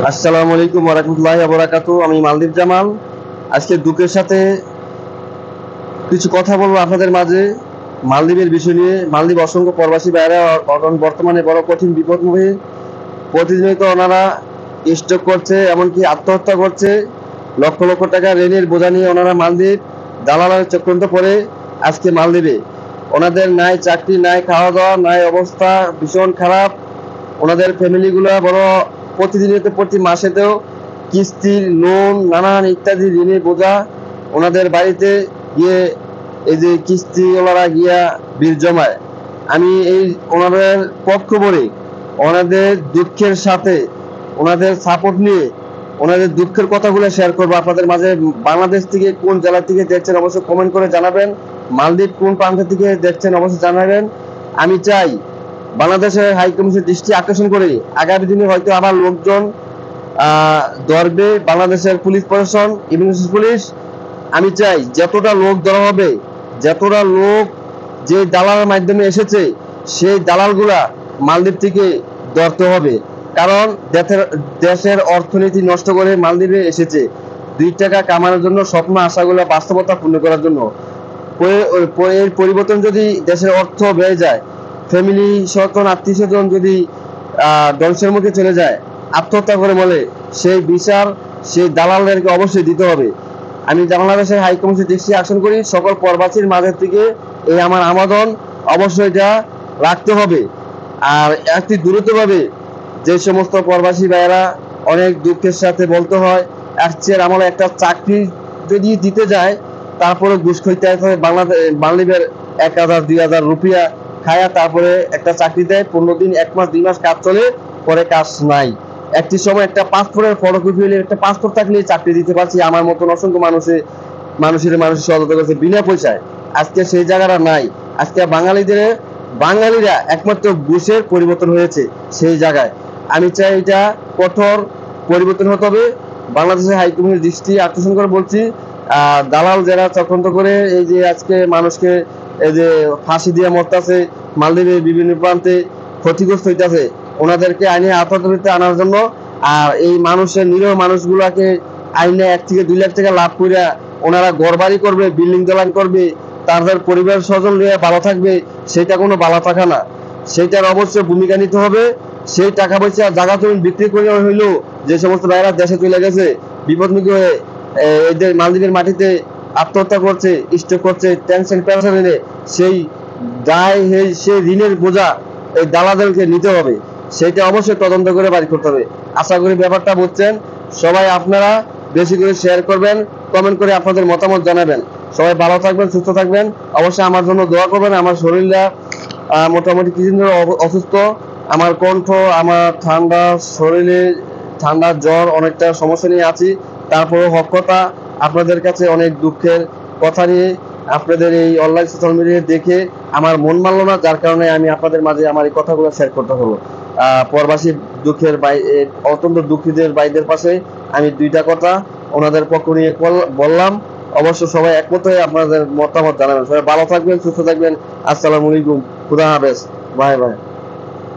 আসসালামু আলাইকুম ওয়া রাহমাতুল্লাহি ওয়া বারাকাতুহু। আমি মালদ্বীপ জামাল। আজকে দুঃখের সাথে কিছু কথা বলবো আপনাদের মাঝে মালদ্বীপের বিষয় নিয়ে। মালদ্বীপ অসংখ্য প্রবাসী ভাইরা বর্তমানে বড় কঠিন বিপদমুখী। প্রতিনিয়ত ওনারা স্ট্রোক করছে, এমনকি আত্মহত্যা করছে। লক্ষ লক্ষ টাকা ঋণের বোঝা নিয়ে ওনারা মালদ্বীপ দালালের চক্রান্ত পড়ে আজকে মালদ্বীপে। ওনাদের নাই চাকরি, নাই খাওয়া দাওয়া, নাই অবস্থা, ভীষণ খারাপ। ওনাদের ফ্যামিলিগুলো বড় প্রতিদিনিত প্রতি মাসেতেও কিস্তির লোন নানান ইত্যাদি ঋণের বোঝা ওনাদের বাড়িতে গিয়ে এই যে কিস্তিওয়ালারা গিয়া বিল জমায়। আমি এই ওনাদের পক্ষ বলি, ওনাদের দুঃখের সাথে ওনাদের সাপোর্ট নিয়ে ওনাদের দুঃখের কথাগুলো শেয়ার করবো আপনাদের মাঝে। বাংলাদেশ থেকে কোন জেলা থেকে দেখছেন অবশ্যই কমেন্ট করে জানাবেন। মালদ্বীপ কোন প্রান্ত থেকে দেখছেন অবশ্যই জানাবেন। আমি চাই বাংলাদেশের হাইকমিশনের দৃষ্টি আকর্ষণ করে আগামী দিনে হয়তো আবার লোকজন ধরবে বাংলাদেশের পুলিশ প্রশাসন, ইমিগ্রেশন পুলিশ। আমি চাই যতটা লোক ধরা হবে, যতটা লোক যে দালালের মাধ্যমে এসেছে, সেই দালালগুলা মালদ্বীপ থেকে ধরতে হবে। কারণ দেশের অর্থনীতি নষ্ট করে মালদ্বীপে এসেছে 2 টাকা কামানোর জন্য, স্বপ্ন আশাগুলো বাস্তবতা পূর্ণ করার জন্য। এর পরিবর্তন যদি দেশের অর্থ বেড়ে যায়, ফ্যামিলি স্বজন আত্মীয় স্বজন যদি ধ্বংসের মুখে চলে যায়, আত্মহত্যা করে বলে, সেই বিচার সেই দালালদেরকে অবশ্যই দিতে হবে। আমি বাংলাদেশের হাইকমিশন দৃষ্টি আকর্ষণ করি সকল প্রবাসীর মাঝে থেকে এই আমার আবেদন অবশ্যই এটা রাখতে হবে। আর একটি দ্রুতভাবে যে সমস্ত প্রবাসী ভাইয়েরা অনেক দুঃখের সাথে বলতে হয়, আসছে আমলে একটা চাকরি যদি দিতে যায় তারপরে ঘুষ খাইতে হয় বাংলাদেশের 1000 2000 রুপিয়া খায়া তারপরে একটা চাকরি দেয়। 15 দিন 1 মাস 2 মাস কাজ চলে, পরে কাজ নাই। একটি সময় একটা পাসপোর্টের ফটোকপি হলে একটা পাসপোর্ট থাকলে চাকরি দিতে পারছি। আমার মতন অসংখ্য মানুষের সহযোগিতা করছে বিনা পয়সায়। আজকে সেই জায়গাটা নাই। আজকে বাঙালিরা একমাত্র ঘুষের পরিবর্তন হয়েছে সেই জায়গায়। আমি চাই এটা কঠোর পরিবর্তন হতে হবে। বাংলাদেশের হাইকমিশনের দৃষ্টি আকর্ষণ করে বলছি, দালাল যারা চক্রান্ত করে এই যে আজকে মানুষকে এই যে ফাঁসি দিয়ে মরতেছে, মালদ্বীপের বিভিন্ন প্রান্তে ক্ষতিগ্রস্ত হইতেছে, ওনাদেরকে আইনে আওতাতে আনার জন্য। আর এই মানুষের নিরীহ মানুষগুলাকে আইনে 1 থেকে 2 লাখ টাকা লাভ করে ওনারা ঘরবাড়ি করবে, বিল্ডিং দলান করবে, তাদের পরিবার স্বজন নিয়ে ভালো থাকবে, সেটা কোনো ভালো টাকা না। সেইটার অবশ্যই ভূমিকা নিতে হবে। সেই টাকা পয়সা জায়গা জমি বিক্রি করে হইলেও যে সমস্ত ভাইরা দেশে চলে গেছে বিপদমুখী হয়ে এদের মালদ্বীপের মাটিতে আত্মহত্যা করছে, স্ট্রোক করছে, টেনশন পেনশন এনে সেই দায় সেই ঋণের বোঝা এই দালালদেরকে নিতে হবে। সেটা অবশ্যই তদন্ত করে বাড়ি করতে হবে। আশা করি ব্যাপারটা বুঝছেন। সবাই আপনারা বেশি করে শেয়ার করবেন, কমেন্ট করে আপনাদের মতামত জানাবেন। সবাই ভালো থাকবেন, সুস্থ থাকবেন। অবশ্যই আমার জন্য দোয়া করবেন। আমার শরীরটা মোটামুটি কিছুদিন ধরে অসুস্থ। আমার কণ্ঠ, আমার ঠান্ডা শরীরে ঠান্ডা জ্বর অনেকটা সমস্যা নিয়ে আছি। তারপরেও হক কথা আপনাদের কাছে অনেক দুঃখের কথা নিয়ে আপনাদের এই অনলাইন সোশ্যাল মিডিয়া দেখে আমার মন মানলো না, যার কারণে আমি আপনাদের মাঝে আমার এই কথাগুলো শেয়ার করতে হলো। প্রবাসী দুঃখের অত্যন্ত দুঃখীদের ভাইদের পাশে আমি 2টা কথা ওনাদের পক্ষ নিয়ে বললাম। অবশ্য সবাই একমত হয়ে আপনাদের মতামত জানাবেন। সবাই ভালো থাকবেন, সুস্থ থাকবেন। আসসালামু আলাইকুম, খুদা হাফেজ, বাই বাই।